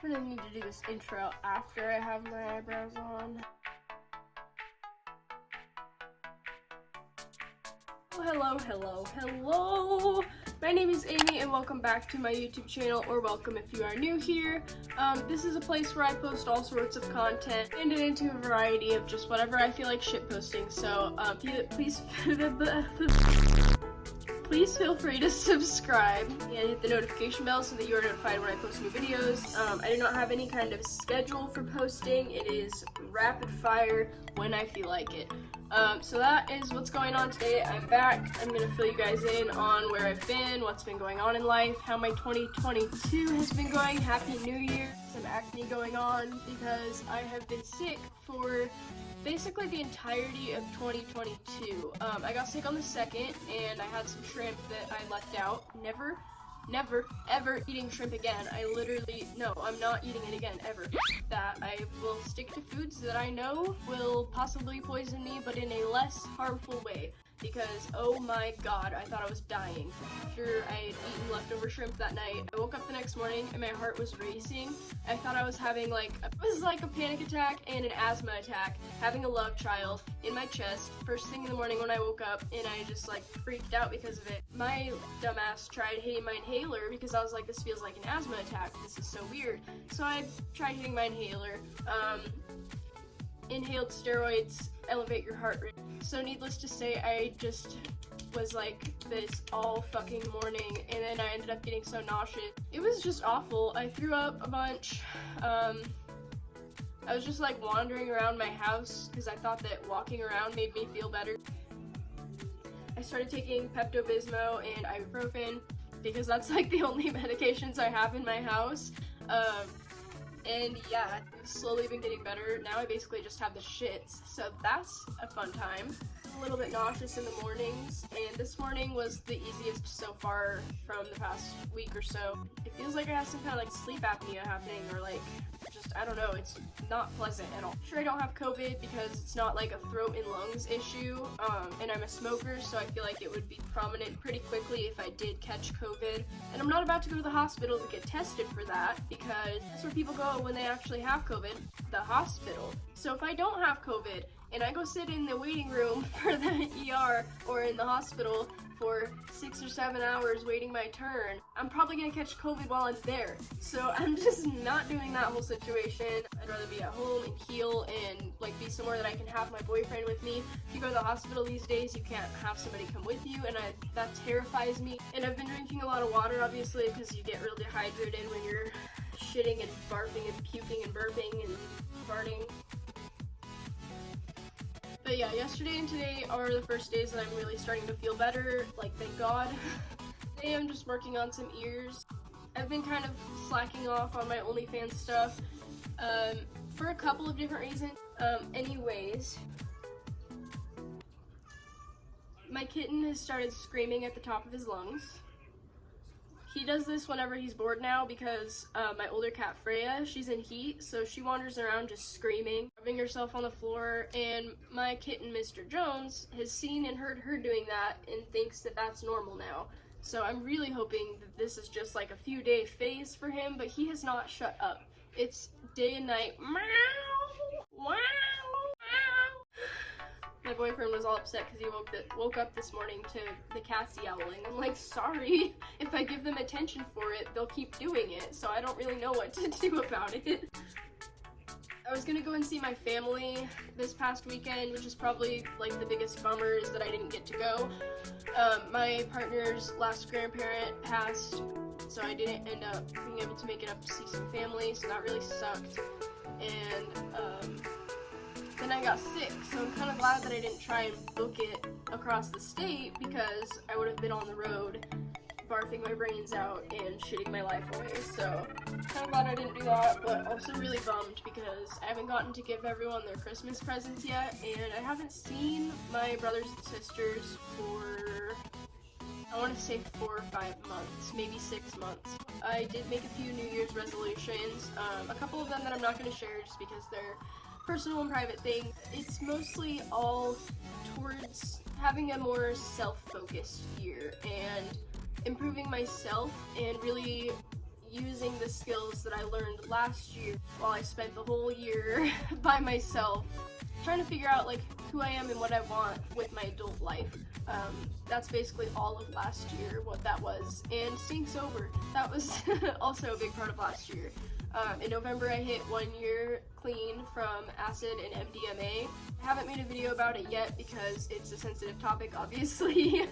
I'm gonna need to do this intro after I have my eyebrows on. Hello. My name is Amy and welcome back to my YouTube channel, or welcome if you are new here. This is a place where I post all sorts of content and it into a variety of just whatever I feel like shitposting. So please feel free to subscribe and hit the notification bell so that you are notified when I post new videos. I do not have any kind of schedule for posting. It is rapid fire when I feel like it. So that is what's going on today. I'm back. I'm gonna fill you guys in on where I've been, what's been going on in life, how my 2022 has been going. Happy New Year. Some acne going on because I have been sick for basically the entirety of 2022. I got sick on the 2nd and I had some shrimp that I left out. Never, ever eating shrimp again. I'm not eating it again, ever. That I will stick to foods that I know will possibly poison me, but in a less harmful way. Because, oh my god, I thought I was dying. After I had eaten leftover shrimp that night, I woke up the next morning and my heart was racing. I thought I was having like a panic attack and an asthma attack, having a love child in my chest, first thing in the morning when I woke up, and I just like freaked out because of it. My dumbass tried hitting my inhaler because I was like, this feels like an asthma attack, this is so weird. So I tried hitting my inhaler. Inhaled steroids elevate your heart rate. So needless to say, I just was like this all fucking morning, and then I ended up getting so nauseous. It was just awful. I threw up a bunch. I was just like wandering around my house because I thought that walking around made me feel better. I started taking Pepto-Bismol and ibuprofen because that's like the only medications I have in my house. And yeah, I've slowly been getting better. Now I basically just have the shits, so that's a fun time. A little bit nauseous in the mornings, and this morning was the easiest so far from the past week or so. It feels like I have some kind of like sleep apnea happening, or like just, I don't know, it's not pleasant at all. I'm sure I don't have COVID because it's not like a throat and lungs issue, and I'm a smoker, so I feel like it would be prominent pretty quickly if I did catch COVID. And I'm not about to go to the hospital to get tested for that, because that's where people go when they actually have COVID, the hospital. So if I don't have COVID, and I go sit in the waiting room for the ER or in the hospital for 6 or 7 hours waiting my turn, I'm probably gonna catch COVID while I'm there. So I'm just not doing that whole situation. I'd rather be at home and heal and like be somewhere that I can have my boyfriend with me. If you go to the hospital these days, you can't have somebody come with you, and that terrifies me. And I've been drinking a lot of water, obviously, because you get real dehydrated when you're shitting and barfing and puking and burping and farting. But yeah, yesterday and today are the first days that I'm really starting to feel better, like thank God. Today I'm just working on some ears. I've been kind of slacking off on my OnlyFans stuff for a couple of different reasons. Anyways, my kitten has started screaming at the top of his lungs. He does this whenever he's bored now because my older cat Freya, she's in heat, so she wanders around just screaming, rubbing herself on the floor, and my kitten Mr. Jones has seen and heard her doing that and thinks that that's normal now. So I'm really hoping that this is just like a few day phase for him, but he has not shut up. It's day and night, meow, wow. My boyfriend was all upset because he woke up this morning to the cats yowling. I'm like, sorry, if I give them attention for it, they'll keep doing it, so I don't really know what to do about it. I was gonna go and see my family this past weekend, which is probably like the biggest bummer is that I didn't get to go. My partner's last grandparent passed, so I didn't end up being able to make it up to see some family, so that really sucked. And then I got sick, so I'm kind of glad that I didn't try and book it across the state because I would have been on the road barfing my brains out and shitting my life away. So kind of glad I didn't do that, but also really bummed because I haven't gotten to give everyone their Christmas presents yet, and I haven't seen my brothers and sisters for, I want to say 4 or 5 months, maybe 6 months. I did make a few New Year's resolutions, a couple of them that I'm not going to share just because they're personal and private thing. It's mostly all towards having a more self-focused year and improving myself and really using the skills that I learned last year, while I spent the whole year by myself trying to figure out like who I am and what I want with my adult life. That's basically all of last year, what that was. And staying sober, that was also a big part of last year. In November I hit 1 year clean from acid and MDMA. I haven't made a video about it yet because it's a sensitive topic, obviously.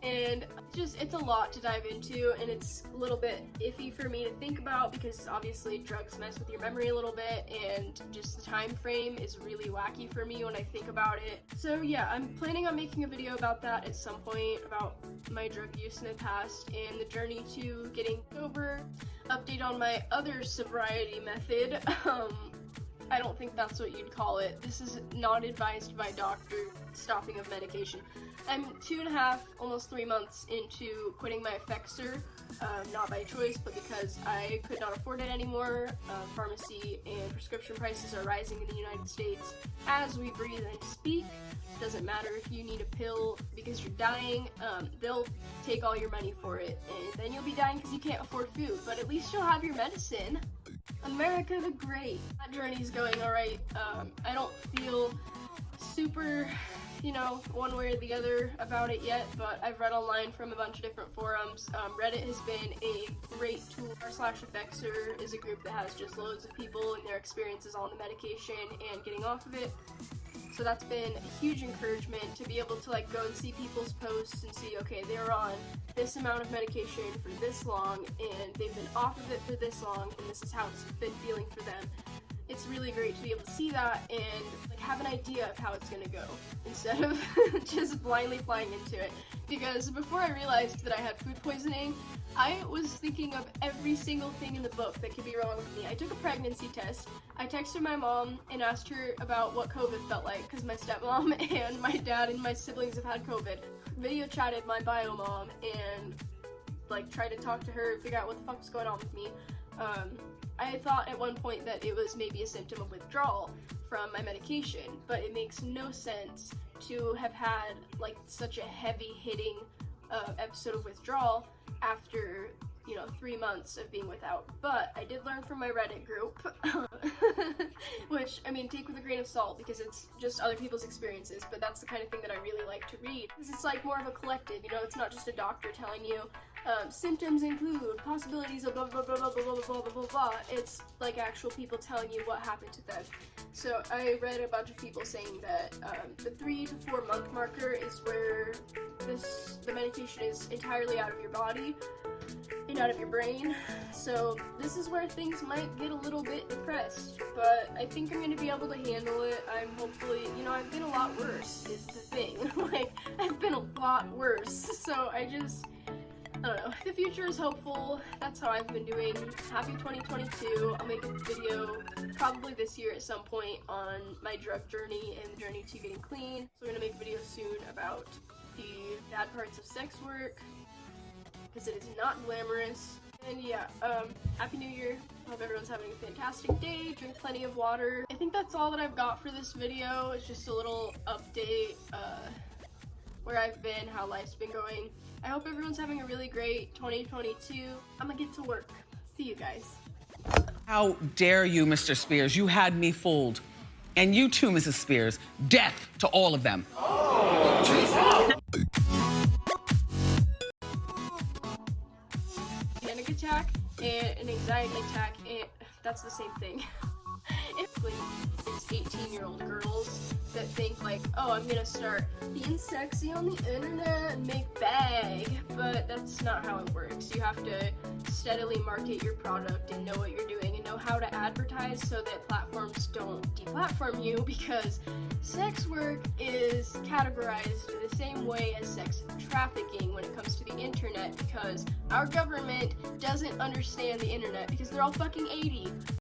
And it's a lot to dive into, and it's a little bit iffy for me to think about because obviously drugs mess with your memory a little bit, and just the time frame is really wacky for me when I think about it. So yeah, I'm planning on making a video about that at some point, about my drug use in the past and the journey to getting sober, update on my other sobriety method. I don't think that's what you'd call it. This is not advised by doctor, stopping of medication. I'm 2.5, almost 3 months into quitting my Effexor, not by choice, but because I could not afford it anymore. Pharmacy and prescription prices are rising in the United States as we breathe and speak. Doesn't matter if you need a pill because you're dying, they'll take all your money for it, and then you'll be dying because you can't afford food, but at least you'll have your medicine. America the Great. That journey's going alright. I don't feel super, one way or the other about it yet, but I've read online from a bunch of different forums. Reddit has been a great tool. r/Effexor is a group that has just loads of people and their experiences on the medication and getting off of it. So that's been a huge encouragement to be able to go and see people's posts and see, okay, they're on this amount of medication for this long and they've been off of it for this long and this is how it's been feeling for them. It's really great to be able to see that and have an idea of how it's gonna go instead of just blindly flying into it. Because before I realized that I had food poisoning, I was thinking of every single thing in the book that could be wrong with me. I took a pregnancy test. I texted my mom and asked her about what COVID felt like because my stepmom and my dad and my siblings have had COVID. Video chatted my bio mom and tried to talk to her and figure out what the fuck was going on with me. I thought at one point that it was maybe a symptom of withdrawal from my medication, but it makes no sense to have had such a heavy hitting episode of withdrawal after 3 months of being without. But I did learn from my Reddit group, which take with a grain of salt because it's just other people's experiences, but that's the kind of thing that I really like to read because it's more of a collective, it's not just a doctor telling you symptoms include possibilities of blah blah blah blah blah blah blah blah blah. It's actual people telling you what happened to them. So I read a bunch of people saying that the 3 to 4 month marker is where the medication is entirely out of your body and out of your brain. So this is where things might get a little bit depressed, but I think I'm going to be able to handle it. I'm hopefully, I've been a lot worse is the thing. I've been a lot worse. So I don't know. The future is hopeful. That's how I've been doing. Happy 2022. I'll make a video probably this year at some point on my drug journey and the journey to getting clean. So we're gonna make a video soon about the bad parts of sex work because it is not glamorous. And yeah, Happy New Year. Hope everyone's having a fantastic day. Drink plenty of water. I think that's all that I've got for this video. It's just a little update, where I've been, how life's been going. I hope everyone's having a really great 2022. I'm gonna get to work. See you guys. How dare you, Mr. Spears? You had me fooled. And you too, Mrs. Spears. Death to all of them. Panic attack and an anxiety attack, and that's the same thing. It's 18-year-old girls that think oh, I'm gonna start being sexy on the internet and make bag, but that's not how it works. You have to steadily market your product and know what you're doing and know how to advertise so that platforms don't deplatform you, because sex work is categorized the same way as sex trafficking when it comes to the internet, because our government doesn't understand the internet because they're all fucking 80.